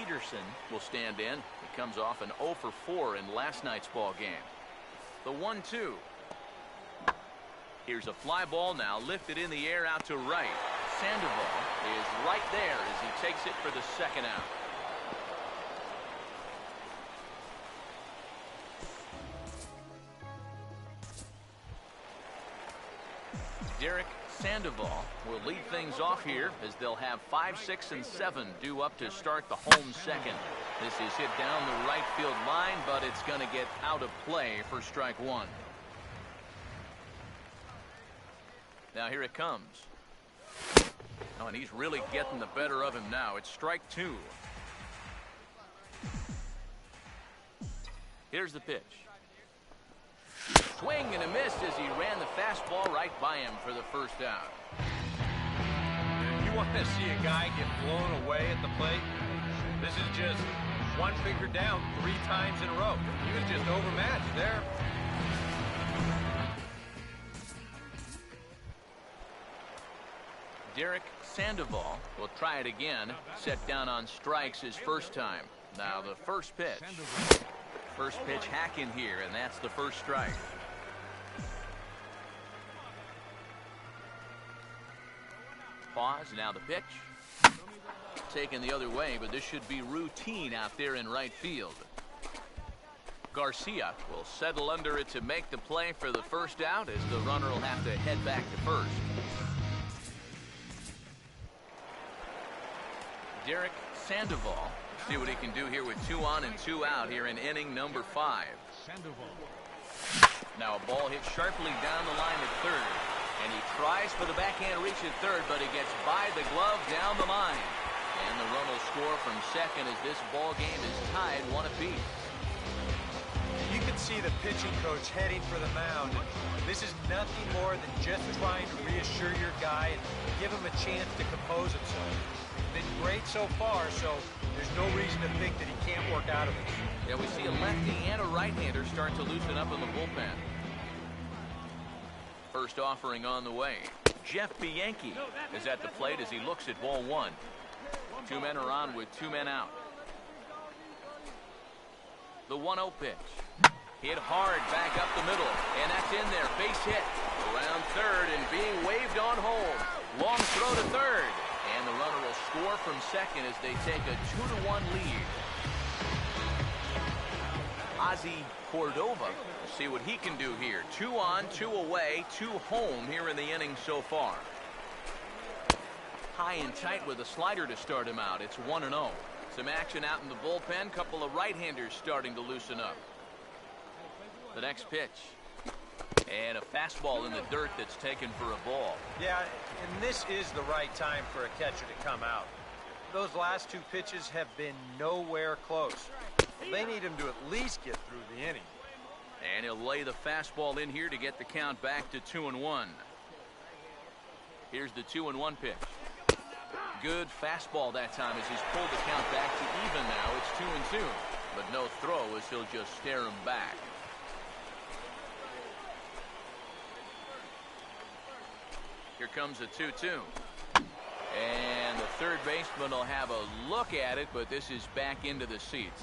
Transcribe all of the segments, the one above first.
Peterson will stand in. He comes off an 0 for 4 in last night's ball game. The 1-2. Here's a fly ball now lifted in the air out to right. Sandoval is right there as he takes it for the second out. Derek Sandoval will lead things off here as they'll have 5, 6, and 7 due up to start the home second. This is hit down the right field line, but it's going to get out of play for strike one. Now here it comes. Oh, and he's really getting the better of him now. It's strike two. Here's the pitch. Swing and a miss as he ran the fastball right by him for the first out. You want to see a guy get blown away at the plate? This is just one finger down 3 times in a row. He was just overmatched there. Derek Sandoval will try it again. Set down on strikes his first time. Now the first pitch. First pitch hack in here, and that's the first strike. Pause, now the pitch. Taken the other way, but this should be routine out there in right field. Garcia will settle under it to make the play for the first out as the runner will have to head back to first. Derek Sandoval. See what he can do here with 2 on and 2 out here in inning number 5. Now a ball hit sharply down the line at third. And he tries for the backhand reach at third, but he gets by the glove down the line. And the run will score from second as this ball game is tied 1 apiece. You can see the pitching coach heading for the mound. This is nothing more than just trying to reassure your guy and give him a chance to compose himself. He's been great so far, so there's no reason to think that he can't work out of it. Yeah, we see a lefty and a right-hander start to loosen up in the bullpen. First offering on the way. Jeff Bianchi is at the plate as he looks at ball 1. 2 men are on with 2 men out. The 1-0 pitch. Hit hard back up the middle, and that's in there. Base hit around third and being waved on home. Long throw to third, and the runner will score from second as they take a 2-1 lead. Ozzy Cordova, we'll see what he can do here. 2 on, 2 away, 2 home here in the inning so far. High and tight with a slider to start him out. It's 1-0. Some action out in the bullpen. Couple of right-handers starting to loosen up. The next pitch. And a fastball in the dirt that's taken for a ball. Yeah, and this is the right time for a catcher to come out. Those last 2 pitches have been nowhere close. They need him to at least get through the inning. And he'll lay the fastball in here to get the count back to 2-1. Here's the 2-1 pitch. Good fastball that time as he's pulled the count back to even now. It's 2-2. But no throw as he'll just stare him back. Here comes a 2-2. And the third baseman will have a look at it, but this is back into the seats.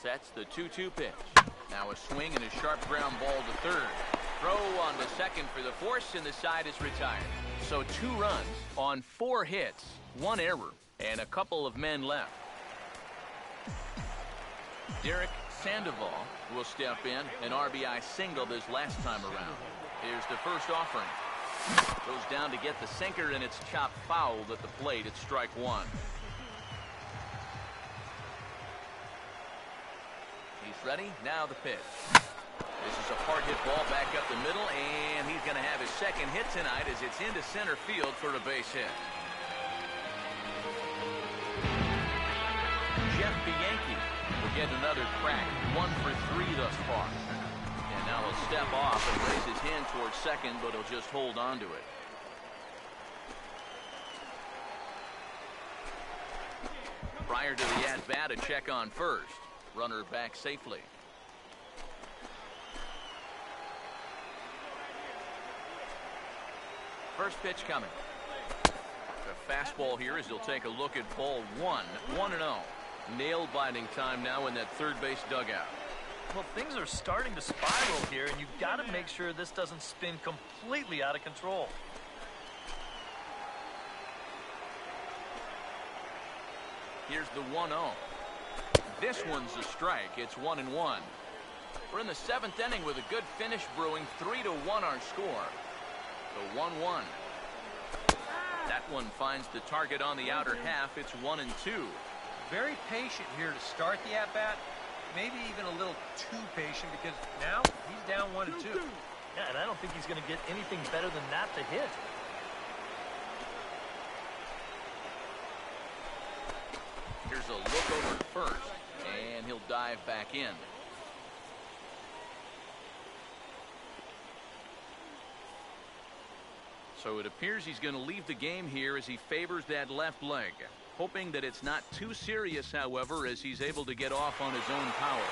Sets the 2-2 pitch. Now a swing and a sharp ground ball to third. Throw on the second for the force, and the side is retired. So 2 runs on 4 hits, 1 error, and a couple of men left. Derek Sandoval will step in, an RBI single this last time around. Here's the first offering. Goes down to get the sinker, and it's chopped fouled at the plate. It's strike 1. He's ready. Now the pitch. This is a hard hit ball back up the middle, and he's going to have his second hit tonight as it's into center field for a base hit. Jeff Bianchi will get another crack. 1 for 3 thus far. And now he'll step off and raise his hand towards second, but he'll just hold on to it. Prior to the at-bat, a check on first. Runner back safely. First pitch coming. The fastball here as he'll take a look at ball one. 1-0. Nail-biting time now in that third base dugout. Well, things are starting to spiral here, and you've got to make sure this doesn't spin completely out of control. Here's the 1-0. This one's a strike. It's 1-1. We're in the 7th inning with a good finish brewing. 3-1 our score. The 1-1. That one finds the target on the outer half. It's 1-2. Very patient here to start the at-bat. Maybe even a little too patient because now he's down 1-2. Yeah, and I don't think he's going to get anything better than that to hit. Here's a look over at first, and he'll dive back in. So it appears he's going to leave the game here as he favors that left leg. Hoping that it's not too serious, however, as he's able to get off on his own power.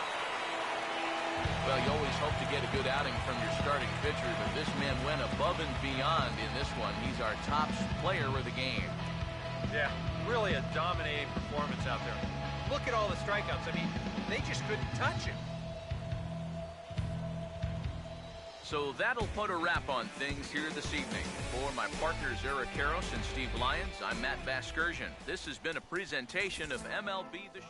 Well, you always hope to get a good outing from your starting pitcher, but this man went above and beyond in this one. He's our top player of the game. Yeah, really a dominating performance out there. Look at all the strikeouts. I mean, they just couldn't touch him. So that'll put a wrap on things here this evening. For my partners Eric Karros and Steve Lyons, I'm Matt Vasgersian. This has been a presentation of MLB The Show.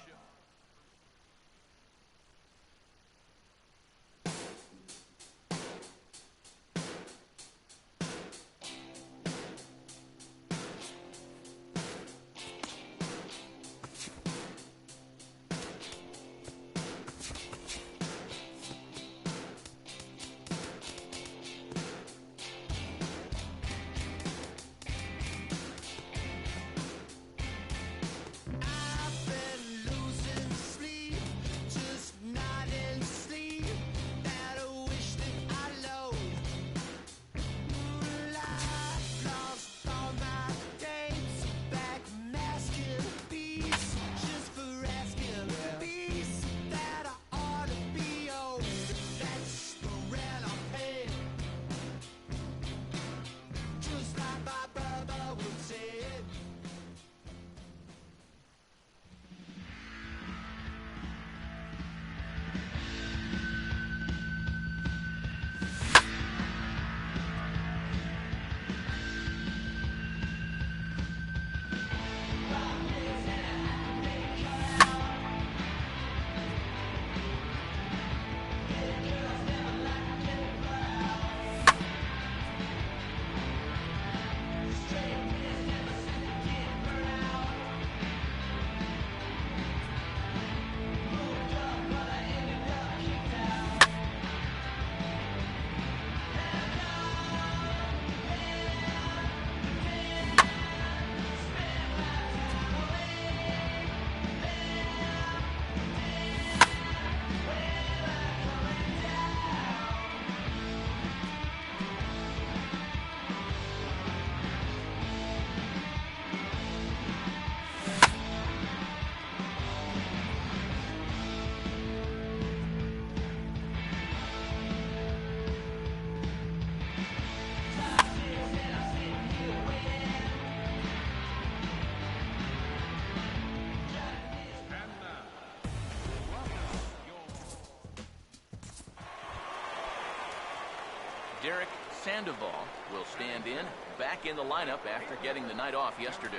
Derek Sandoval will stand in, back in the lineup after getting the night off yesterday.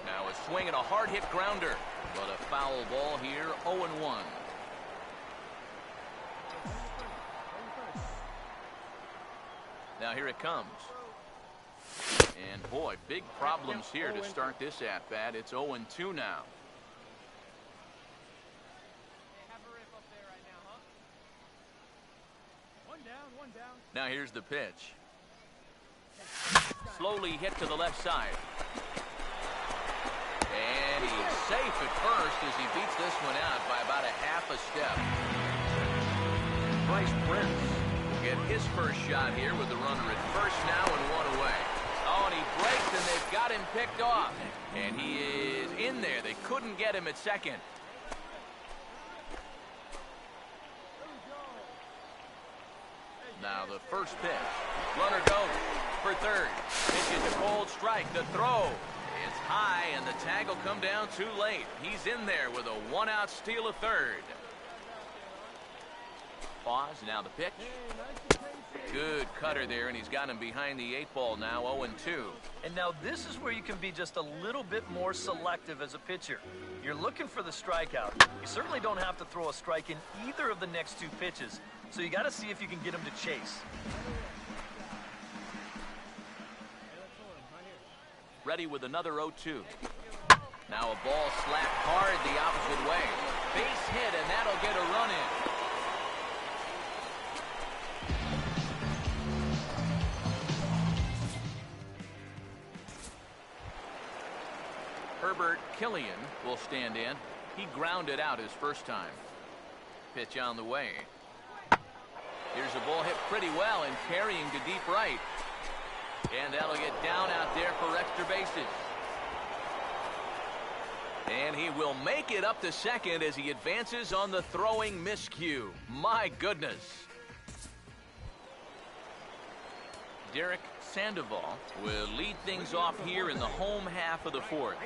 Now a swing and a hard hit grounder, but a foul ball here, 0-1. Now here it comes. And boy, big problems here to start this at-bat. It's 0-2 now. Now here's the pitch. Slowly hit to the left side. And he's safe at first as he beats this one out by about a half a step. Bryce Prince will get his first shot here with the runner at first now and one away. Oh, and he breaks and they've got him picked off. And he is in there. They couldn't get him at second. Now the first pitch. Runner goes. for third. Pitches a cold strike. The throw. It's high, and the tag will come down too late. He's in there with a one-out steal of third. Pause. Now the pitch. Good cutter there, and he's got him behind the 8-ball now, 0-2. And now this is where you can be just a little bit more selective as a pitcher. You're looking for the strikeout. You certainly don't have to throw a strike in either of the next two pitches, so you got to see if you can get him to chase. Ready with another 0-2. Now a ball slapped hard the opposite way. Base hit, and that'll get a run in. Herbert Killian will stand in. He grounded out his first time. Pitch on the way. Here's a ball hit pretty well and carrying to deep right. And that'll get down out there for extra bases. And he will make it up to second as he advances on the throwing miscue. My goodness. Derek Sandoval will lead things off here in the home half of the fourth.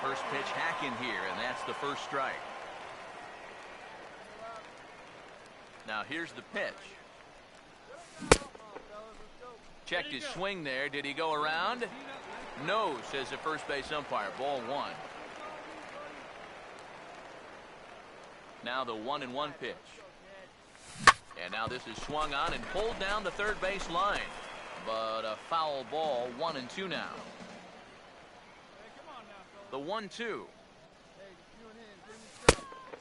First pitch hack in here, and that's the first strike. Now here's the pitch. Checked his swing there. Did he go around? No, says the first base umpire. Ball one. Now the 1-1 pitch. And now this is swung on and pulled down the third base line. But a foul ball, 1-2 now. The 1-2.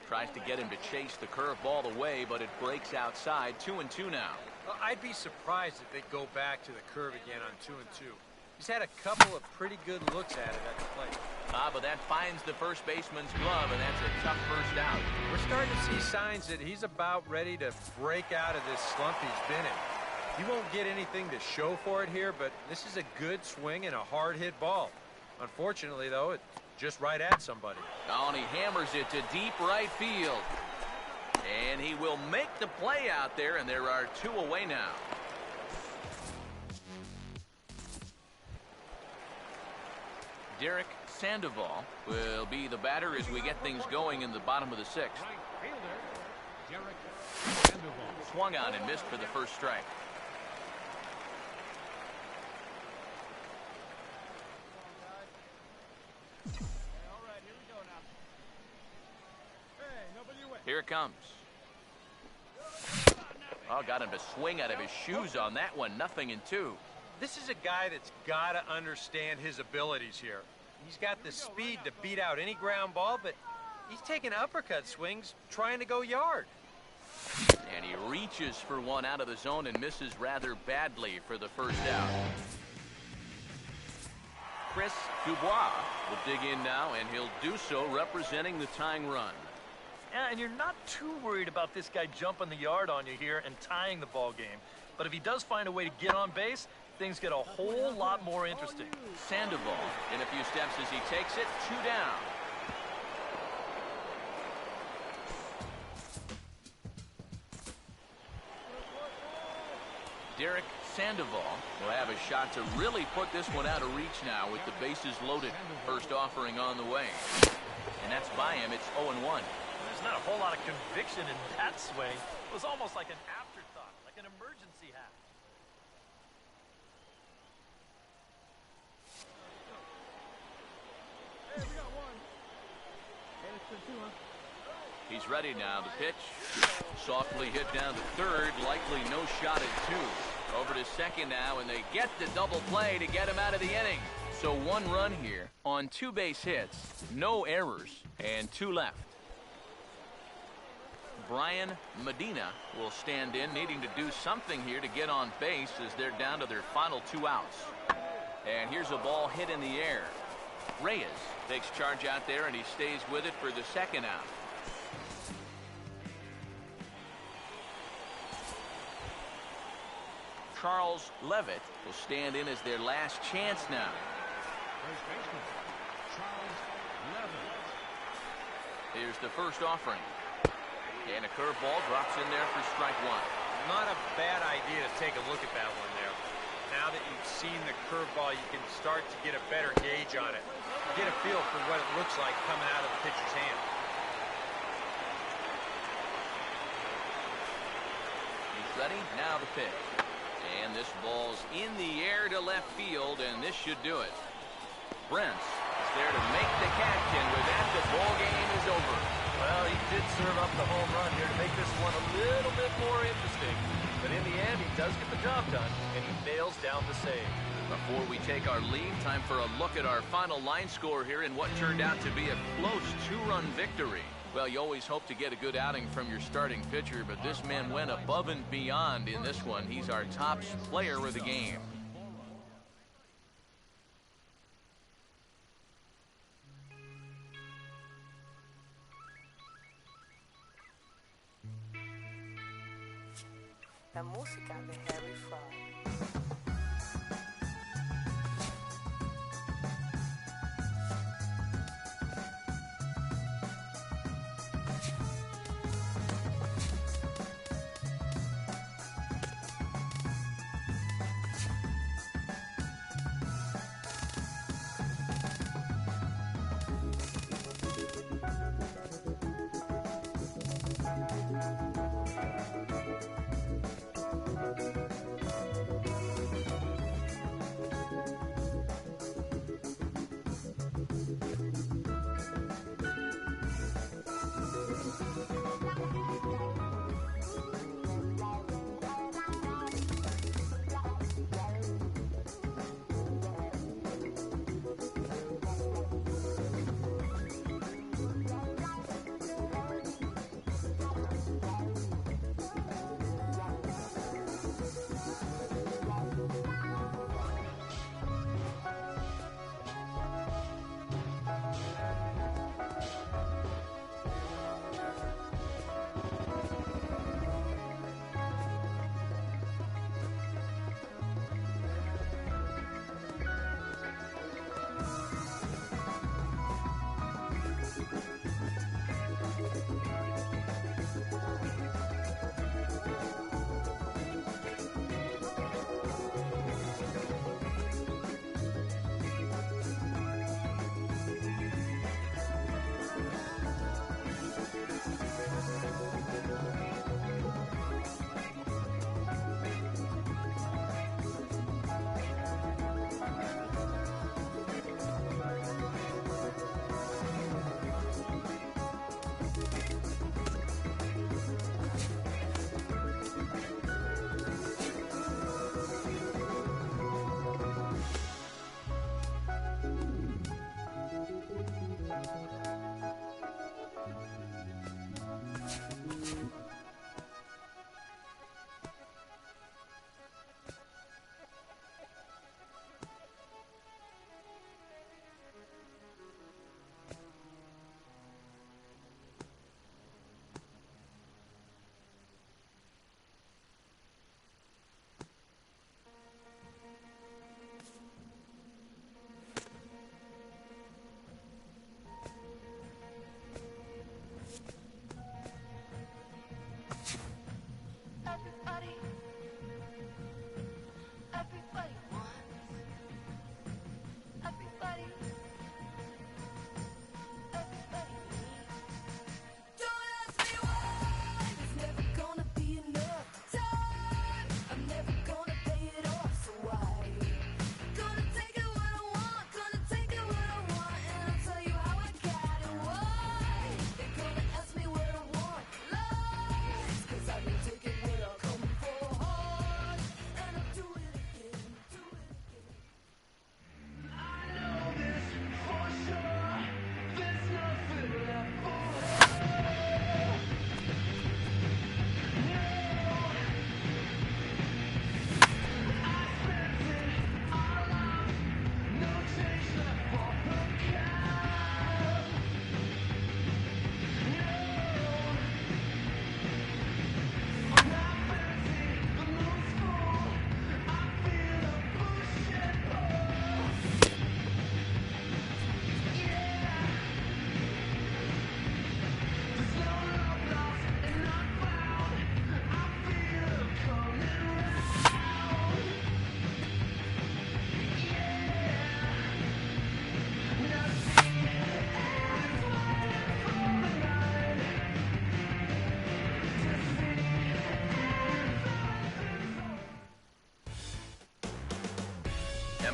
Tries to get him to chase the curveball away, but it breaks outside. 2-2 now. Well, I'd be surprised if they go back to the curve again on 2-2. He's had a couple of pretty good looks at it at the plate. But that finds the first baseman's glove, and that's a tough first out. We're starting to see signs that he's about ready to break out of this slump he's been in. He won't get anything to show for it here, but this is a good swing and a hard-hit ball. Unfortunately, though, it's just right at somebody. Oh, and he hammers it to deep right field. And he will make the play out there, and there are two away now. Derek Sandoval will be the batter as we get things going in the bottom of the sixth. Swung on and missed for the first strike. Here it comes. Oh, got him to swing out of his shoes on that one. 0-2. This is a guy that's got to understand his abilities here. He's got the speed to beat out any ground ball, but he's taking uppercut swings trying to go yard. And he reaches for one out of the zone and misses rather badly for the first out. Chris Dubois will dig in now, and he'll do so representing the tying run. Yeah, and you're not too worried about this guy jumping the yard on you here and tying the ball game. But if he does find a way to get on base, things get a whole lot more interesting. Sandoval in a few steps as he takes it. 2 down. Derek Sandoval will have a shot to really put this one out of reach now with the bases loaded. First offering on the way. And that's by him. It's 0-1. There's not a whole lot of conviction in that swing. It was almost like an afterthought, like an emergency hack. Hey, we got one. Hey, it's 2, huh? He's ready now. The pitch softly hit down to third. Likely no shot at 2. Over to second now, and they get the double play to get him out of the inning. So 1 run here on 2 base hits, no errors, and 2 left. Brian Medina will stand in, needing to do something here to get on base as they're down to their final 2 outs. And here's a ball hit in the air. Reyes takes charge out there, and he stays with it for the second out. Charles Levitt will stand in as their last chance now. First baseman, Charles Levitt. Here's the first offering. And a curveball drops in there for strike 1. Not a bad idea to take a look at that one there. Now that you've seen the curveball, you can start to get a better gauge on it. Get a feel for what it looks like coming out of the pitcher's hand. He's ready. Now the pitch. And this ball's in the air to left field, and this should do it. Brents is there to make the catch, and with that, the ball game is over. Well, he did serve up the home run here to make this one a little bit more interesting. But in the end, he does get the job done, and he nails down the save. Before we take our leave, time for a look at our final line score here in what turned out to be a close 2-run victory. Well, you always hope to get a good outing from your starting pitcher, but this man went above and beyond in this one. He's our top player of the game. La música de Harry Fraud.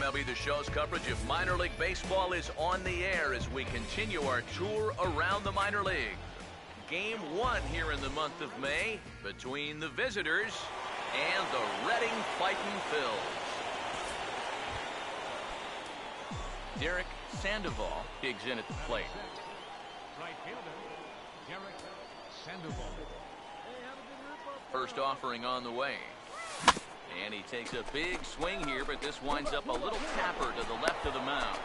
MLB The Show's coverage of minor league baseball is on the air as we continue our tour around the minor league. Game 1 here in the month of May between the visitors and the Reading Fightin' Phils. Derek Sandoval digs in at the plate. Right fielder, Derek Sandoval. First offering on the way. And he takes a big swing here, but this winds up a little tapper to the left of the mound.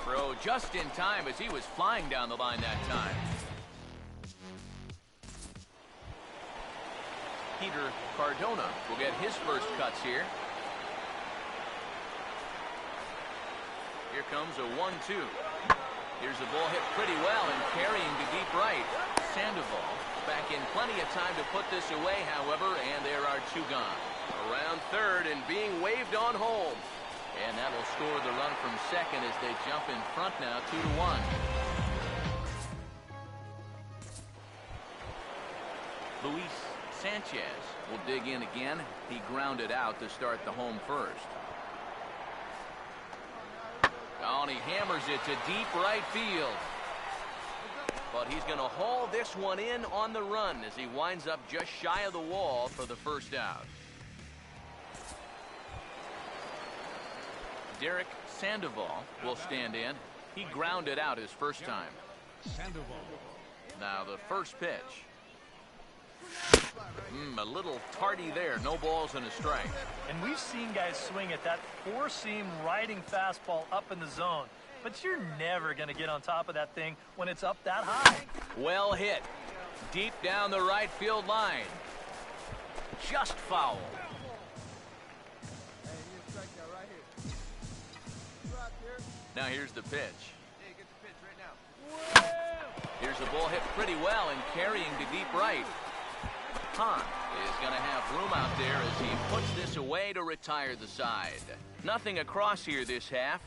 Throw just in time as he was flying down the line that time. Peter Cardona will get his first cuts here. Here comes a 1-2. Here's the ball hit pretty well and carrying to deep right. Sandoval back in plenty of time to put this away, however, and there are 2 gone. Around third and being waved on home. And that'll score the run from second as they jump in front now, 2-1. Luis Sanchez will dig in again. He grounded out to start the home first. Oh, and he hammers it to deep right field. But he's going to haul this one in on the run as he winds up just shy of the wall for the first out. Derek Sandoval will stand in. He grounded out his first time. Sandoval. Now the first pitch. A little tardy there. No balls and a strike. And we've seen guys swing at that four-seam riding fastball up in the zone. But you're never going to get on top of that thing when it's up that high. Well hit. Deep down the right field line. Just foul. Now here's the pitch. Here's the ball hit pretty well and carrying to deep right. Hahn is going to have room out there as he puts this away to retire the side. Nothing across here this half.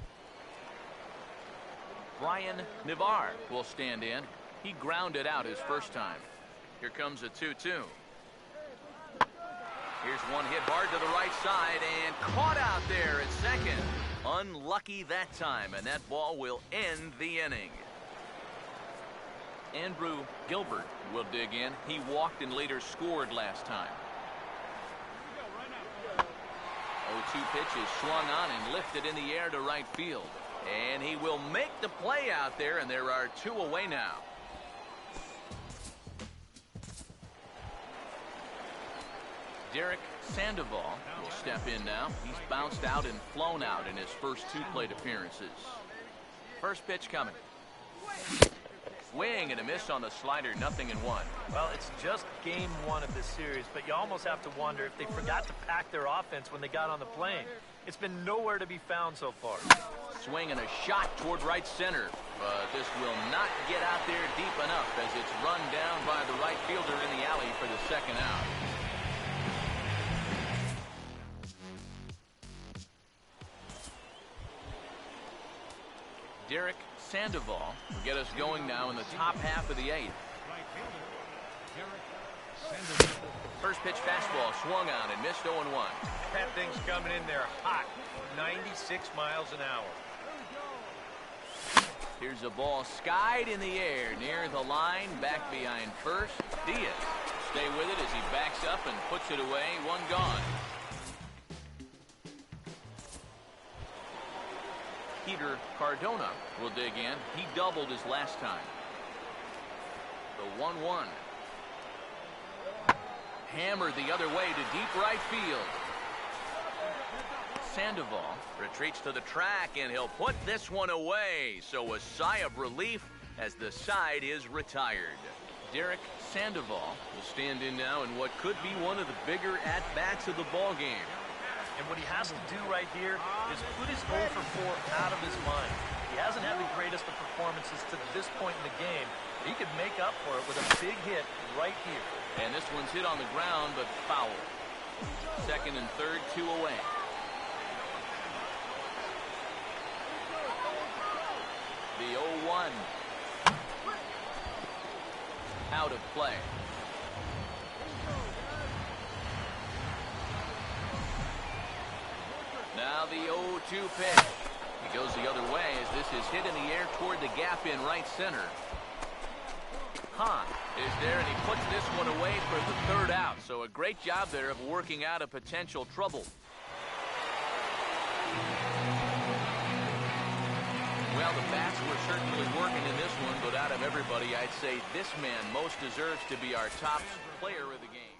Brian Navarre will stand in. He grounded out his first time. Here comes a 2-2. Here's one hit hard to the right side and caught out there at second. Unlucky that time, and that ball will end the inning. Andrew Gilbert will dig in. He walked and later scored last time. 0-2 pitch is swung on and lifted in the air to right field. And he will make the play out there, and there are 2 away now. Derek Sandoval will step in now. He's bounced out and flown out in his first 2 plate appearances. First pitch coming. Swing and a miss on the slider, 0-1. Well, it's just game 1 of this series, but you almost have to wonder if they forgot to pack their offense when they got on the plane. It's been nowhere to be found so far. Swing and a shot toward right center, but this will not get out there deep enough as it's run down by the right fielder in the alley for the second out. Derek Sandoval will get us going now in the top half of the 8th. Right fielder, Derek Sandoval. First pitch fastball swung on and missed 0-1. That thing's coming in there hot, 96 miles an hour. Here's a ball skied in the air near the line, back behind first. Diaz stay with it as he backs up and puts it away. 1 gone. Peter Cardona will dig in. He doubled his last time. The 1-1. Hammered the other way to deep right field. Sandoval retreats to the track, and he'll put this one away. So a sigh of relief as the side is retired. Derek Sandoval will stand in now in what could be one of the bigger at-bats of the ball game. And what he has to do right here is put his 0 for 4 out of his mind. He hasn't had the greatest of performances to this point in the game. He could make up for it with a big hit right here. And this one's hit on the ground, but foul. Second and third, 2 away. The 0-1. Out of play. Now the 0-2 pitch. He goes the other way as this is hit in the air toward the gap in right center. Hahn is there, and he puts this one away for the third out. So a great job there of working out a potential trouble. Well, the bats were certainly working in this one, but out of everybody, I'd say this man most deserves to be our top player of the game.